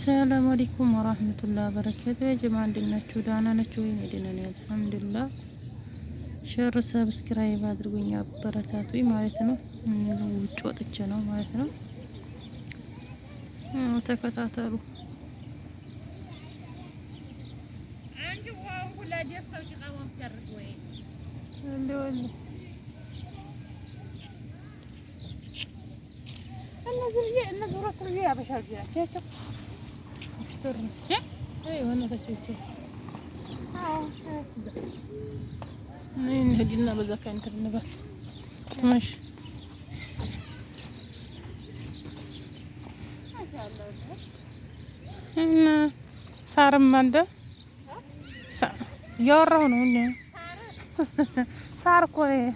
السلام عليكم ورحمة الله وبركاته يا جماعة عندنا دانا نشوين يدنا الحمد لله شر سبسكرايب አድርጉኝ አበረታቱኝ ማለት ነው። ውጭ ወጥቼ ነው ማለት ነው። ተከታተሉ። አንቺ ዋው ሁላ ደፍተው ጭቃውን ተርግ ወይ እንደወል እነዚህ ሁለት ልጅ ያበሻል ቢያቸው اشتر ايوه انا تكيت نهدينا بذاك انترنت ماشي ما شاء الله صار مانده يورو ነው صار كوي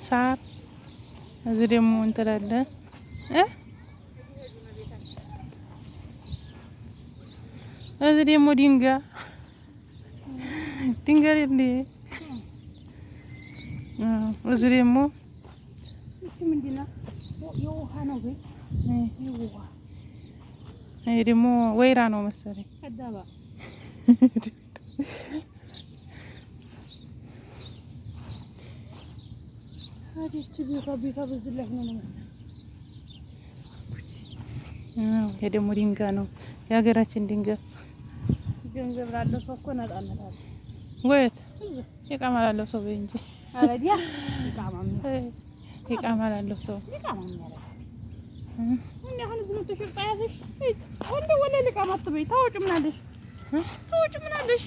صار እዚህ ደግሞ እንትን አለ እዚህ ደግሞ ድንጋይ እንደ እዚህ ደግሞ ምንድነው የውሃ ነው ወይ የውሃ ይሄ ደግሞ ወይራ ነው መሰለኝ አዳባ አዲች ቢታ በዚህ ላይ ነው መሰለኝ ይሄ ደግሞ ድንጋይ ነው የሀገራችን ድንጋይ ገንዘብ ላለው ሰው እኮ ነጣነት አለ ወይት ይቃማ ላለው ሰው እንጂ አረዲያ ይቃማ ላለው ሰው ይቃማ ማለት እኔ አሁን ዝም ተሽርጣ ያዘሽ እት ወለ ይቃማ አትበይ ታውጭ ምን አለሽ ታውጭ ምን አለሽ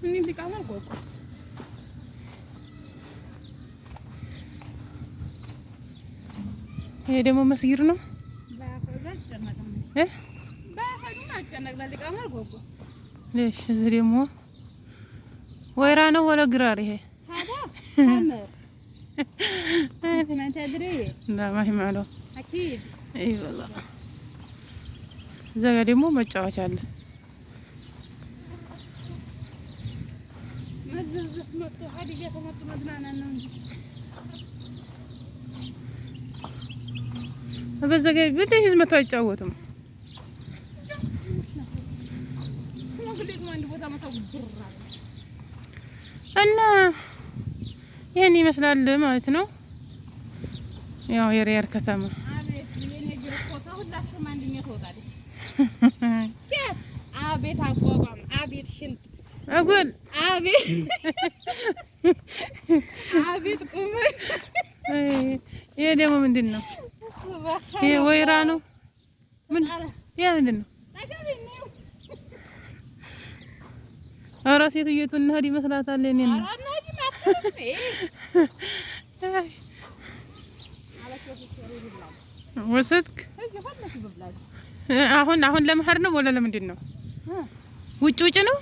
እኔ ይቃማ አልኩ ይሄ ደግሞ መስጊድ ነው ليش زي مو ويرانه ولا قرار هي هذا حمر ما تدري لا ما هي معلوم اكيد اي والله زي ديمو مጫወቻ አለ መዝዝ መጥቶ ሀዲያ ተመጥቶ መዝናና ነው እንጂ በዘገይ በደህ ዝመቱ አይጫወቱም እና ይሄን ይመስላል ማለት ነው። ያው የሪያድ ከተማ አቤት የኔ ግሩፖታ ሁላችሁም አንድኛ ተወጣለች። አቤት አቋቋም አቤት ሽንት አጉል አቤት አቤት ቁመት ይሄ ደግሞ ምንድነው? ይሄ ወይራ ነው። ምን ያ ምንድነው? ኧረ ሴትዮቱ እንሂድ ይመስላታል እኔ ነው ወሰድክ አሁን ለመኸር ነው ወላ ለምንድን ነው? ውጭ ነው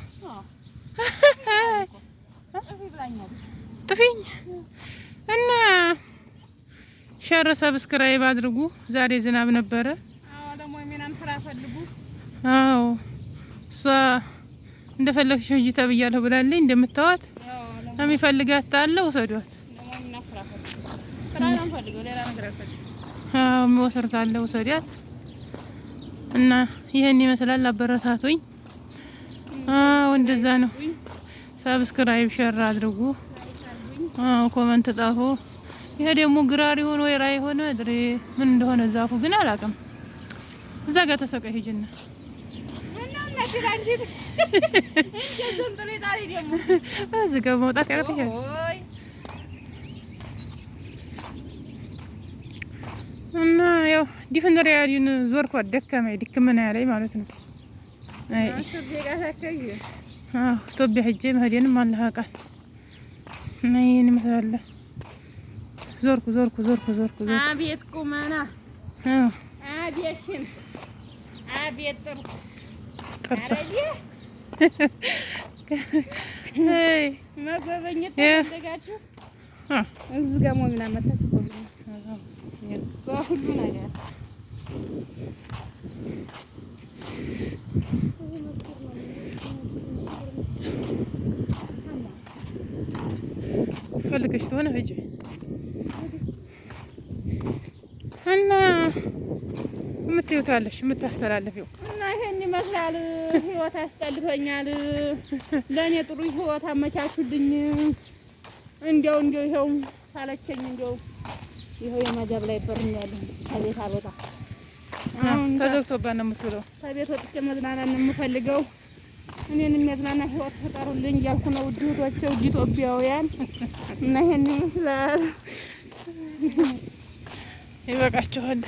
ጥፊኝ እና ሸር ሰብስክራይብ አድርጉ። ዛሬ ዝናብ ነበረ። አዎ ደግሞ የሚናም ስራ ፈልጉ። አዎ እንደፈለግሽ ሂጂ ተብያለሁ ብላለኝ። እንደምታዋት የሚፈልጋት ታለ ወሰዷት። አዎ የሚወሰርት አለ ወሰዷት። እና ይሄን ይመስላል። አበረታቱኝ። አዎ እንደዛ ነው። ሰብስክራይብ ሸር አድርጉ። አዎ ኮሜንት ጻፉ። ይሄ ደግሞ ግራር ይሆን ወይራ ይሆን ድሬ ምን እንደሆነ ዛፉ ግን አላውቅም። እዛ ጋር ተሰቀይ ሂጂና እዚህ ጋር መውጣት ያቅተኛል። እና ያው ዲፍን ሪያዲን ዞርኳት ደከመኝ ድክምና ያለኝ ማለት ነው። አይ ኢትዮጵያ ሂጄ መሄዴንም አላህ ያውቃል። እና ይሄን ይመስላል። ዞርኩ አቤት ቁመና አቤት ሽንት አቤት ጥርስ አይ መጎበኘት ተደጋችሁ እዚህ ጋር ሞሚና መጣች በሁሉ ነገር ፈልገሽ ተሆነ ሂጂ እና የምትይውታለሽ የምታስተላልፊው እና ይሄን ይመስላል። ህይወት ያስጠልፈኛል። ለእኔ ጥሩ ህይወት አመቻቹልኝ። እንዲያው ይኸው ሳለቸኝ እንዲያው ይኸው የመደብ ላይ በርኛለሁ። ከቤት አልወጣ ተዘግቶባት ነው የምትውለው። ከቤት ወጥቼ መዝናናት ነው የምፈልገው። እኔን የሚያዝናና ህይወት ፍጠሩልኝ እያልኩ ነው። ውድ እህቶቼ፣ ውድ ኢትዮጵያውያን እና ይሄን ይመስላል። ይበቃችኋል።